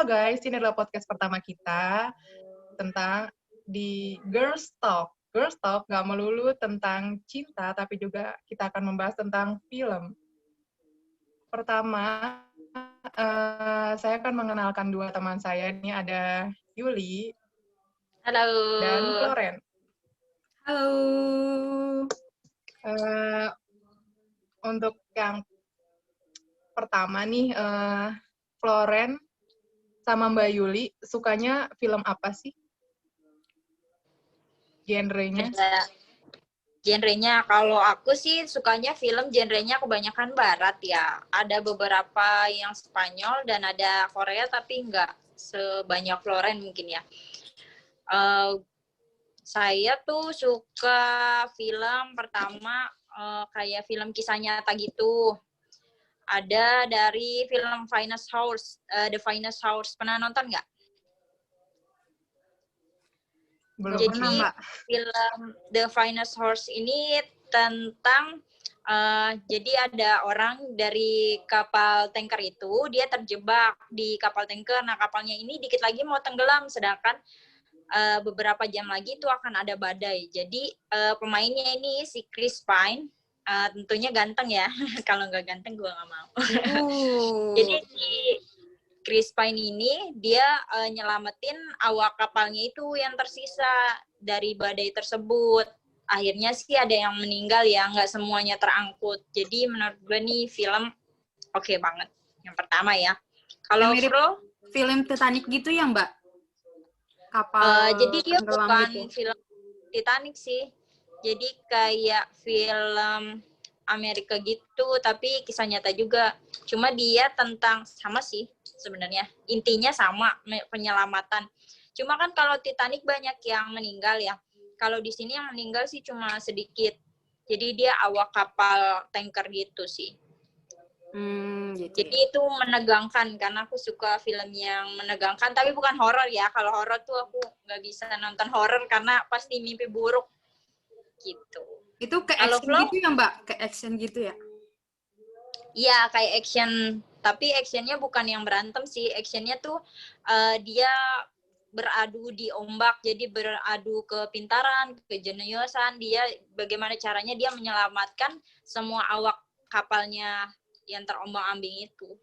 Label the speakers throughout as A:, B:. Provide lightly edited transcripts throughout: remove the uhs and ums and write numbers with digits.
A: Halo guys, ini adalah podcast pertama kita tentang di Girls Talk. Girls Talk nggak melulu tentang cinta, tapi juga kita akan membahas tentang film. Pertama, saya akan mengenalkan dua teman saya. Ini ada Yuli
B: Halo.
A: dan Floren.
C: Halo.
A: Untuk yang pertama nih, Floren sama Mbak Yuli sukanya film apa sih? Genrenya?
B: Genrenya kalau aku sih sukanya film genrenya kebanyakan barat ya. Ada beberapa yang Spanyol dan ada Korea tapi nggak sebanyak Floren mungkin ya. Saya tuh suka film pertama kayak film kisah nyata gitu. Ada dari film Finest House, The Finest House. Pernah nonton nggak?
A: Belum
B: Jadi
A: pernah, Mbak.
B: film The Finest House ini tentang jadi ada orang dari kapal tanker itu, dia terjebak di kapal tanker. Nah, kapalnya ini dikit lagi mau tenggelam, sedangkan beberapa jam lagi itu akan ada badai. Jadi pemainnya ini si Chris Pine, tentunya ganteng ya. Kalau nggak ganteng gue nggak mau. Jadi si Chris Pine ini dia nyelamatin awak kapalnya itu yang tersisa dari badai tersebut. Akhirnya sih ada yang meninggal ya, nggak semuanya terangkut. Jadi menurut gue nih film oke banget. Yang pertama ya. Kalau Flo?
C: Film Titanic gitu ya, Mbak? Kapal
B: jadi dia bukan
C: gitu.
B: film Titanic sih. Jadi kayak film Amerika gitu, tapi kisah nyata juga. Cuma dia tentang, sama sih sebenarnya. Intinya sama, penyelamatan. Cuma kan kalau Titanic banyak yang meninggal ya. Kalau di sini yang meninggal sih cuma sedikit. Jadi dia awak kapal tanker gitu sih.
C: Gitu
B: Jadi
C: ya.
B: itu menegangkan, karena aku suka film yang menegangkan, tapi bukan horor ya. Kalau horor tuh aku nggak bisa nonton horor karena pasti mimpi buruk gitu.
C: Itu ke
B: Kalau
C: action gitu ya, Mbak? Ke action gitu ya?
B: Iya, kayak action. Tapi actionnya bukan yang berantem sih. Actionnya tuh dia beradu di ombak. Jadi beradu kepintaran, kejeniusan. Dia bagaimana caranya dia menyelamatkan semua awak kapalnya yang terombang-ambing itu.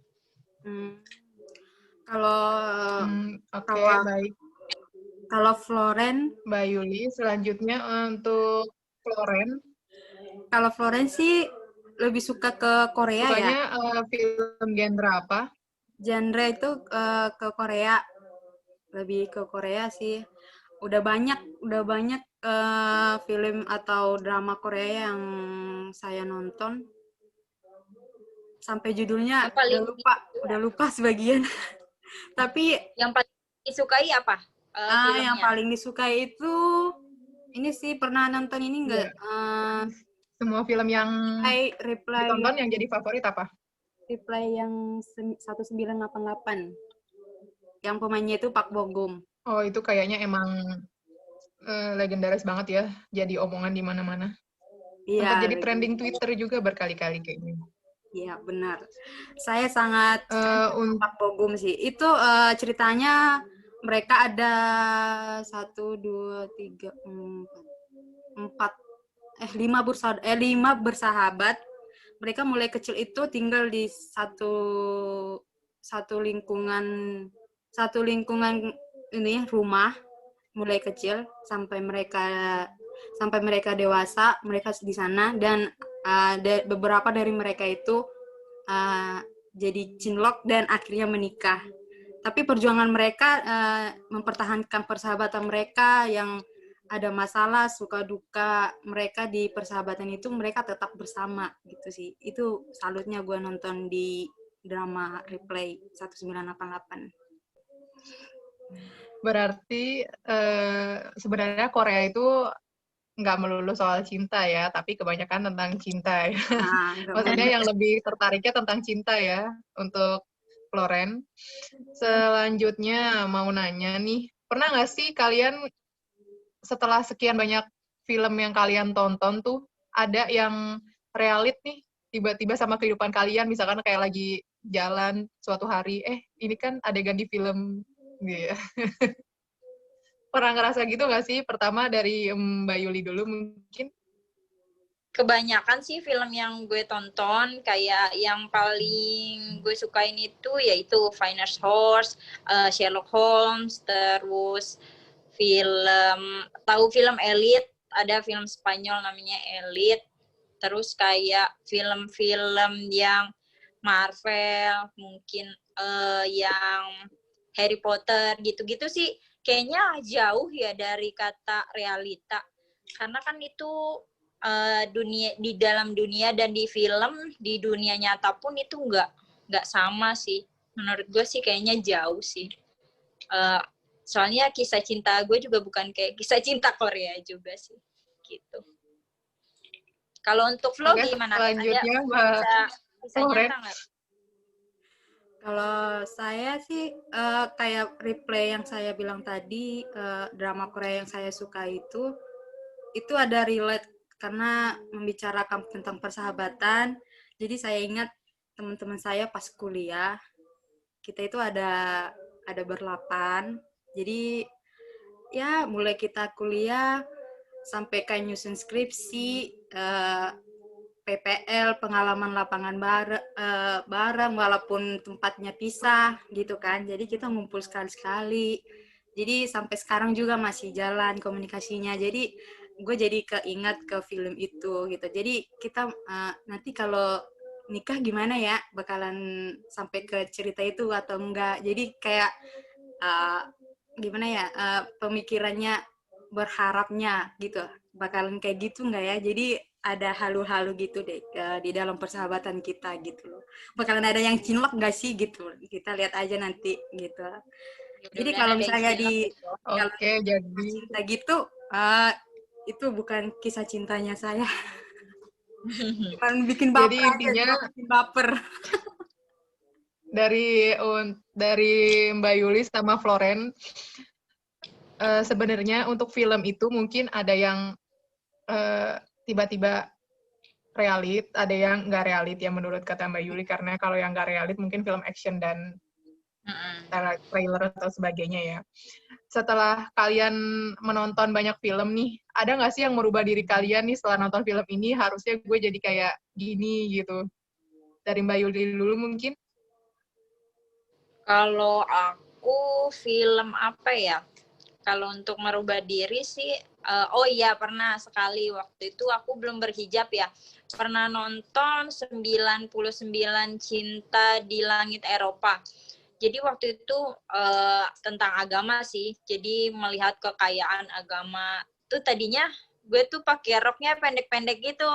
A: Oke, baik.
C: Kalau Floren,
A: Mbak Yuli, selanjutnya untuk Floren.
C: Kalau Floren sih lebih suka ke Korea ya.
A: Sukanya film genre apa?
C: Genre itu ke Korea. Lebih ke Korea sih. Udah banyak film atau drama Korea yang saya nonton. Sampai judulnya udah lupa sebagian. Tapi
B: yang paling disukai apa? Filmnya?
C: Yang paling disukai itu ini sih, pernah nonton ini enggak?
A: Semua film yang
C: Reply
A: ditonton yang jadi favorit apa?
C: Reply yang 1988. Yang pemainnya itu Park Bo Gum.
A: Oh, itu kayaknya emang legendaris banget ya, jadi omongan di mana-mana.
C: Iya.
A: Sempat jadi trending Twitter juga berkali-kali kayaknya.
C: Iya, benar. Saya sangat Park Bo Gum sih. Itu ceritanya mereka ada 5 bersahabat. Mereka mulai kecil itu tinggal di satu lingkungan ini rumah, mulai kecil sampai mereka dewasa, mereka di sana, dan beberapa dari mereka itu jadi cinlok dan akhirnya menikah. Tapi perjuangan mereka mempertahankan persahabatan mereka, yang ada masalah, suka duka mereka di persahabatan itu, mereka tetap bersama gitu sih. Itu salutnya gue nonton di drama Replay 1988.
A: Berarti sebenarnya Korea itu nggak melulu soal cinta ya, tapi kebanyakan tentang cinta ya. Maksudnya yang lebih tertariknya tentang cinta ya, untuk Floren. Selanjutnya mau nanya nih, pernah nggak sih kalian setelah sekian banyak film yang kalian tonton tuh, ada yang realit nih, tiba-tiba sama kehidupan kalian, misalkan kayak lagi jalan suatu hari, ini kan adegan di film gitu ya. Pernah ngerasa gitu nggak sih? Pertama dari Mbak Yuli dulu mungkin.
B: Kebanyakan sih film yang gue tonton, kayak yang paling gue sukain itu yaitu Finest Horse, Sherlock Holmes, terus tahu film Elite, ada film Spanyol namanya Elite, terus kayak film-film yang Marvel, mungkin yang Harry Potter gitu-gitu sih kayaknya jauh ya dari kata realita, karena kan itu dunia di dalam dunia dan di film di dunia nyata pun itu nggak sama sih, menurut gue sih kayaknya jauh sih. Soalnya kisah cinta gue juga bukan kayak kisah cinta Korea juga sih gitu. Kalau untuk Flo gimana?
A: Selanjutnya
B: Ada kisah nyata nggak?
C: Kalau saya sih kayak replay yang saya bilang tadi, drama Korea yang saya suka itu ada relate karena membicarakan tentang persahabatan. Jadi saya ingat teman-teman saya pas kuliah, kita itu ada berlapan. Jadi ya mulai kita kuliah sampai kayak nyusun skripsi, PPL, pengalaman lapangan bareng walaupun tempatnya pisah gitu kan. Jadi kita ngumpul sekali-sekali. Jadi sampai sekarang juga masih jalan komunikasinya. Jadi gue jadi keingat ke film itu gitu. Jadi kita nanti kalau nikah gimana ya, bakalan sampai ke cerita itu atau enggak. Jadi kayak gimana ya, pemikirannya berharapnya gitu, bakalan kayak gitu enggak ya. Jadi ada halu-halu gitu deh di dalam persahabatan kita gitu loh. Bakalan ada yang cinlok nggak sih gitu. Kita lihat aja nanti gitu. Jadi kalau misalnya
A: jadi
C: cinta gitu, itu bukan kisah cintanya saya. Bukan bikin baper. Jadi intinya bikin baper.
A: Dari Mbak Yuli sama Floren, sebenarnya untuk film itu mungkin ada yang tiba-tiba realit, ada yang nggak realit ya menurut kata Mbak Yuli, karena kalau yang nggak realit mungkin film action dan trailer atau sebagainya ya. Setelah kalian menonton banyak film nih, ada nggak sih yang merubah diri kalian nih setelah nonton film ini, harusnya gue jadi kayak gini gitu? Dari Mbak Yuli dulu mungkin.
B: Kalau aku film apa ya? Kalau untuk merubah diri sih, oh iya pernah sekali waktu itu aku belum berhijab ya. Pernah nonton 99 Cinta di Langit Eropa. Jadi waktu itu tentang agama sih. Jadi melihat kekayaan agama. Tuh tadinya gue tuh pakai roknya pendek-pendek gitu.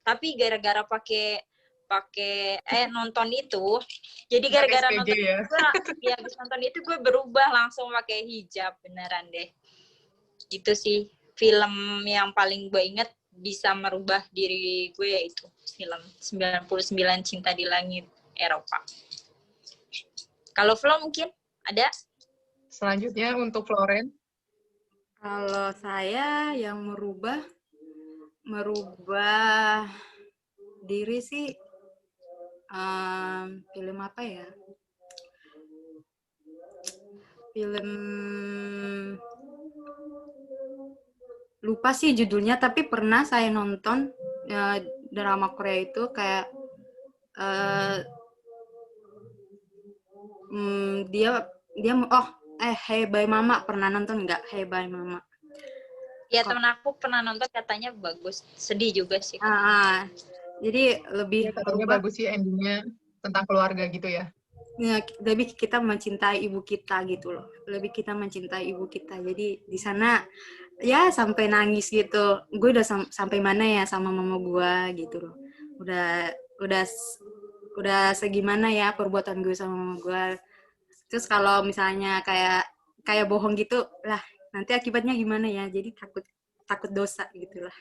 B: Tapi gara-gara pakai nonton itu, jadi gara-gara nonton
A: ya?
B: habis nonton itu gue berubah langsung pakai hijab, beneran deh. Itu sih film yang paling gue inget bisa merubah diri gue, yaitu film 99 Cinta di Langit Eropa. Kalau Flo mungkin ada?
A: Selanjutnya untuk Floren.
C: Kalau saya yang merubah diri sih, film apa ya? Film lupa sih judulnya, tapi pernah saya nonton drama Korea itu kayak Hey Bye Mama, pernah nonton nggak Hey Bye Mama?
B: Ya, temen aku pernah nonton, katanya bagus, sedih juga sih.
C: Jadi lebih
A: katanya bagus sih endingnya, tentang keluarga gitu ya.
C: Ya, lebih kita mencintai ibu kita gitu loh. Lebih kita mencintai ibu kita. Jadi di sana ya sampai nangis gitu. Gue udah sampai mana ya sama mama gue gitu loh. Udah segimana ya perbuatan gue sama mama gue. Terus kalau misalnya kayak bohong gitu lah, nanti akibatnya gimana ya? Jadi takut dosa gitu lah.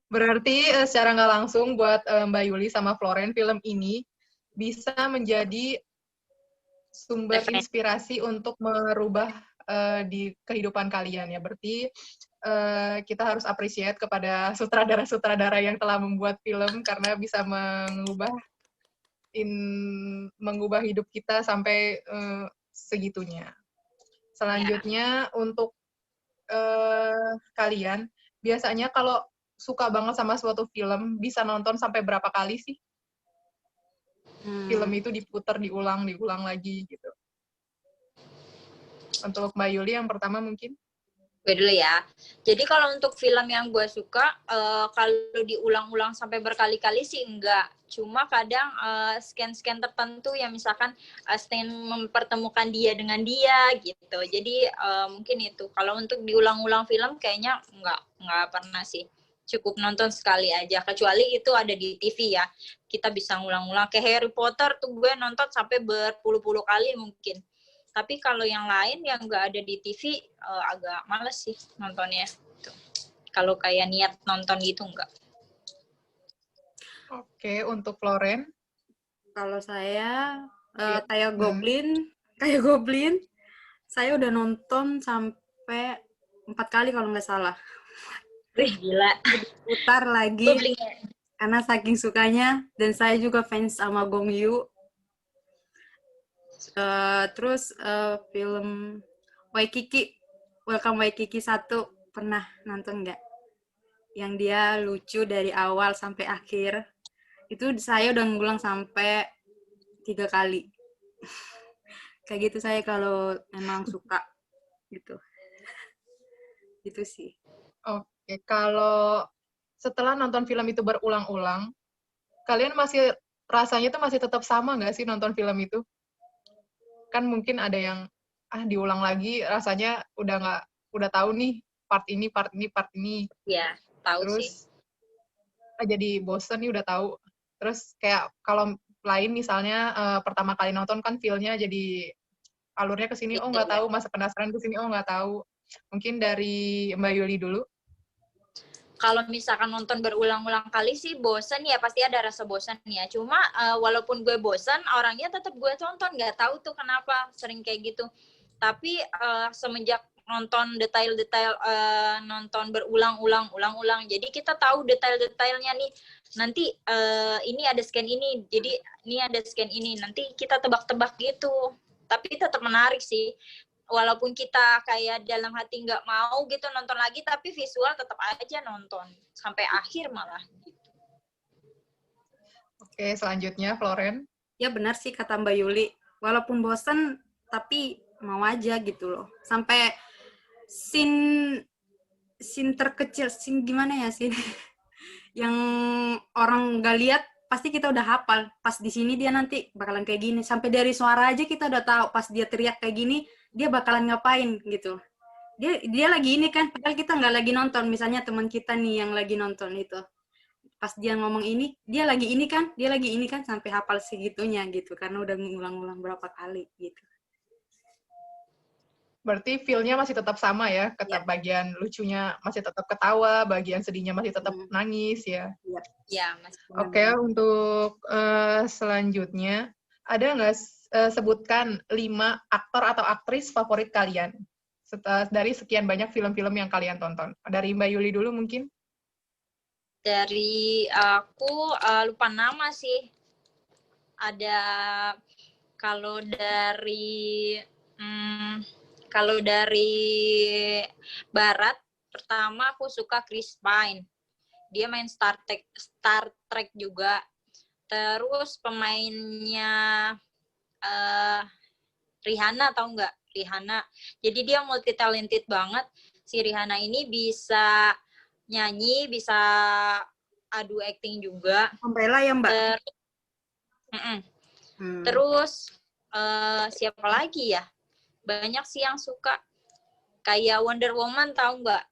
A: Berarti secara nggak langsung buat Mbak Yuli sama Floren, film ini bisa menjadi sumber inspirasi untuk merubah di kehidupan kalian ya. Berarti kita harus appreciate kepada sutradara-sutradara yang telah membuat film karena bisa mengubah mengubah hidup kita sampai segitunya. Selanjutnya untuk kalian, biasanya kalau suka banget sama suatu film, bisa nonton sampai berapa kali sih? Film itu diputar, diulang lagi gitu. Untuk Mbak Yuli yang pertama mungkin?
B: Gue dulu ya. Jadi kalau untuk film yang gue suka, kalau diulang-ulang sampai berkali-kali sih enggak. Cuma kadang scan-scan tertentu yang misalkan scan mempertemukan dia dengan dia gitu. Jadi mungkin itu. Kalau untuk diulang-ulang film kayaknya enggak pernah sih. Cukup nonton sekali aja. Kecuali itu ada di TV ya. Kita bisa ngulang-ulang. Kayak Harry Potter tuh gue nonton sampai berpuluh-puluh kali mungkin. Tapi kalau yang lain yang nggak ada di TV, agak males sih nontonnya. Kalau kayak niat nonton gitu nggak.
A: Oke, untuk Floren?
C: Kalau saya kayak Goblin, saya udah nonton sampai 4 kali kalau nggak salah.
B: Wih, gila.
C: Putar lagi karena saking sukanya, dan saya juga fans sama Gong Yoo. Terus film Waikiki, Welcome Waikiki 1 pernah nonton nggak? Yang dia lucu dari awal sampai akhir. Itu saya udah ngulang sampai 3 kali. Kayak gitu saya kalau memang suka gitu. Gitu sih.
A: Oke, kalau setelah nonton film itu berulang-ulang, kalian rasanya tuh masih tetap sama nggak sih nonton film itu? Kan mungkin ada yang diulang lagi rasanya udah tahu nih part ini.
B: Ya, tahu
A: terus,
B: sih.
A: Jadi bosen nih udah tahu. Terus kayak kalau lain misalnya pertama kali nonton kan feel-nya jadi alurnya ke sini nggak tahu, masa penasaran ke sini nggak tahu. Mungkin dari Mbak Yuli dulu.
B: Kalau misalkan nonton berulang-ulang kali sih bosan ya, pasti ada rasa bosan ya. Cuma walaupun gue bosan, orangnya tetap gue tonton, nggak tahu tuh kenapa sering kayak gitu. Tapi semenjak nonton detail-detail, nonton berulang-ulang, jadi kita tahu detail-detailnya nih. Nanti ini ada scan ini, jadi ini ada scan ini. Nanti kita tebak-tebak gitu. Tapi tetap menarik sih. Walaupun kita kayak dalam hati nggak mau gitu nonton lagi, tapi visual tetap aja nonton sampai akhir malah.
A: Oke, selanjutnya Floren.
C: Ya benar sih kata Mbak Yuli. Walaupun bosan, tapi mau aja gitu loh. Sampai scene terkecil, scene gimana ya sih? Yang orang nggak lihat, pasti kita udah hafal. Pas di sini dia nanti bakalan kayak gini. Sampai dari suara aja kita udah tahu. Pas dia teriak kayak gini, dia bakalan ngapain gitu. Dia lagi ini kan, padahal kita nggak lagi nonton. Misalnya teman kita nih yang lagi nonton itu. Pas dia ngomong ini, dia lagi ini kan, sampai hafal segitunya gitu. Karena udah ngulang-ulang berapa kali gitu.
A: Berarti feel-nya masih tetap sama ya, bagian lucunya masih tetap ketawa, bagian sedihnya masih tetap nangis ya.
B: Iya, masih.
A: Oke, untuk selanjutnya, ada nggak sebutkan 5 aktor atau aktris favorit kalian dari sekian banyak film-film yang kalian tonton? Dari Mbak Yuli dulu mungkin?
B: Dari aku lupa nama sih. Ada kalau dari barat, pertama aku suka Chris Pine. Dia main Star Trek juga. Terus pemainnya Rihanna, tahu nggak? Rihanna. Jadi dia multi talented banget. Si Rihanna ini bisa nyanyi, bisa adu acting juga.
C: Umbrella ya Mbak?
B: Terus siapa lagi ya? Banyak sih yang suka. Kayak Wonder Woman, tahu nggak?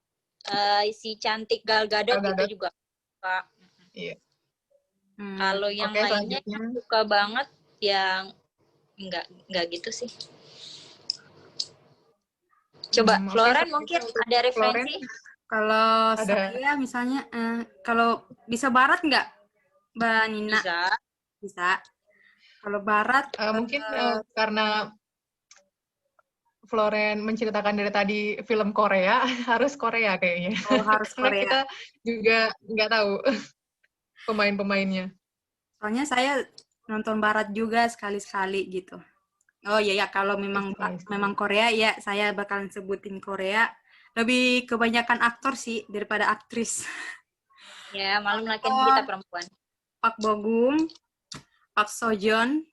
B: Si cantik Gal Gadot itu juga suka.
A: Iya.
B: Kalau yang lainnya yang suka banget yang enggak gitu sih. Coba Floren mungkin ada referensi?
C: Kalau saya misalnya kalau bisa barat nggak, Mbak Nina? Bisa. Kalau barat
A: mungkin karena Floren menceritakan dari tadi film Korea, harus Korea kayaknya.
C: Oh, harus Korea.
A: Karena kita juga nggak tahu pemain-pemainnya.
C: Soalnya saya nonton barat juga sekali-sekali gitu. Oh iya ya, kalau memang Korea ya saya bakalan sebutin Korea. Lebih kebanyakan aktor sih daripada aktris.
B: Ya, maklum lah kan kita perempuan.
C: Park Bo Gum, Park Seo Joon.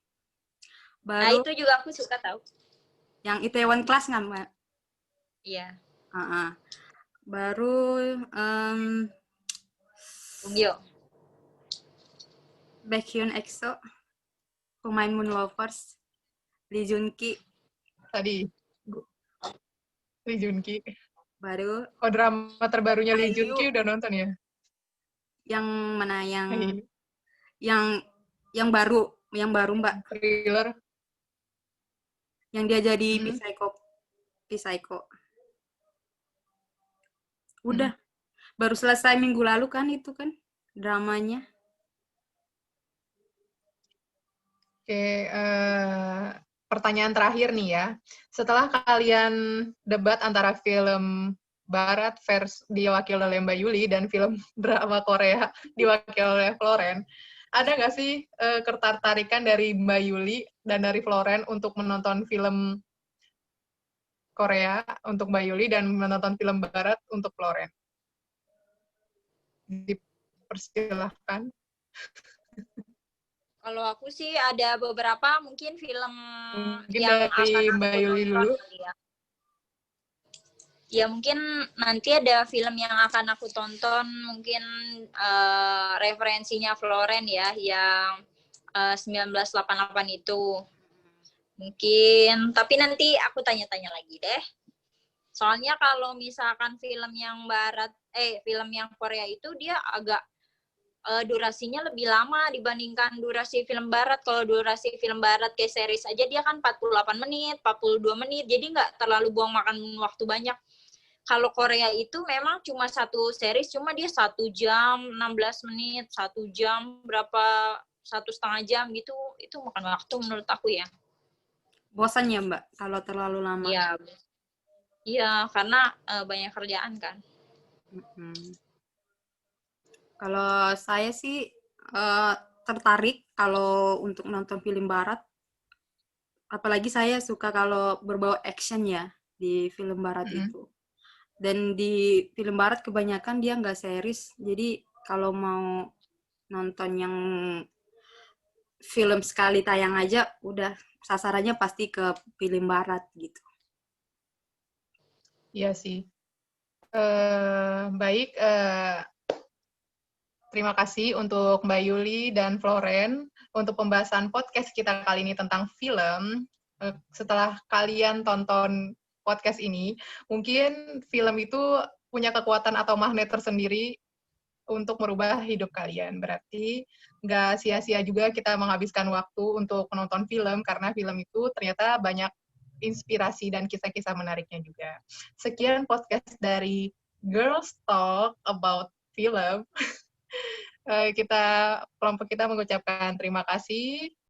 B: Nah, itu juga aku suka tahu.
C: Yang Itaewon Class nggak, Mbak?
B: Iya.
C: Baru
B: Bong Yo.
C: Baekhyun EXO, pemain Moon Lovers, Lee Jun Ki.
A: Tadi Lee Jun Ki.
C: Baru.
A: Oh, drama terbarunya Lee Jun Ki udah nonton ya?
C: Yang mana? Yang baru, Mbak.
A: Thriller.
C: Yang dia jadi Psycho. Udah. Baru selesai minggu lalu kan itu kan dramanya.
A: Oke, pertanyaan terakhir nih ya. Setelah kalian debat antara film Barat diwakili oleh Mbak Yuli dan film drama Korea diwakili oleh Floren, ada nggak sih ketertarikan dari Mbak Yuli dan dari Floren untuk menonton film Korea untuk Mbak Yuli dan menonton film Barat untuk Floren? Dipersilahkan.
B: Kalau aku sih ada beberapa mungkin film
A: yang dari Mbak Yuli dulu.
B: Ya mungkin nanti ada film yang akan aku tonton, mungkin referensinya Floren ya, yang 1988 itu. Mungkin, tapi nanti aku tanya-tanya lagi deh. Soalnya kalau misalkan film yang film yang Korea itu dia agak durasinya lebih lama dibandingkan durasi film Barat. Kalau durasi film Barat kayak series aja dia kan 48 menit, 42 menit, jadi nggak terlalu buang makan waktu banyak. Kalau Korea itu memang cuma satu series, cuma dia 1 jam 16 menit, 1 jam 1,5 jam gitu, itu makan waktu menurut aku ya.
C: Bosan ya Mbak kalau terlalu lama?
B: Iya, karena banyak kerjaan kan.
C: Kalau saya sih tertarik kalau untuk nonton film Barat. Apalagi saya suka kalau berbau action ya di film Barat itu. Dan di film Barat kebanyakan dia nggak series. Jadi kalau mau nonton yang film sekali tayang aja, udah sasarannya pasti ke film Barat gitu.
A: Iya sih. Baik, terima kasih untuk Mbak Yuli dan Floren untuk pembahasan podcast kita kali ini tentang film. Setelah kalian tonton podcast ini, mungkin film itu punya kekuatan atau magnet tersendiri untuk merubah hidup kalian. Berarti nggak sia-sia juga kita menghabiskan waktu untuk menonton film, karena film itu ternyata banyak inspirasi dan kisah-kisah menariknya juga. Sekian podcast dari Girls Talk About Film. Kelompok kita mengucapkan terima kasih.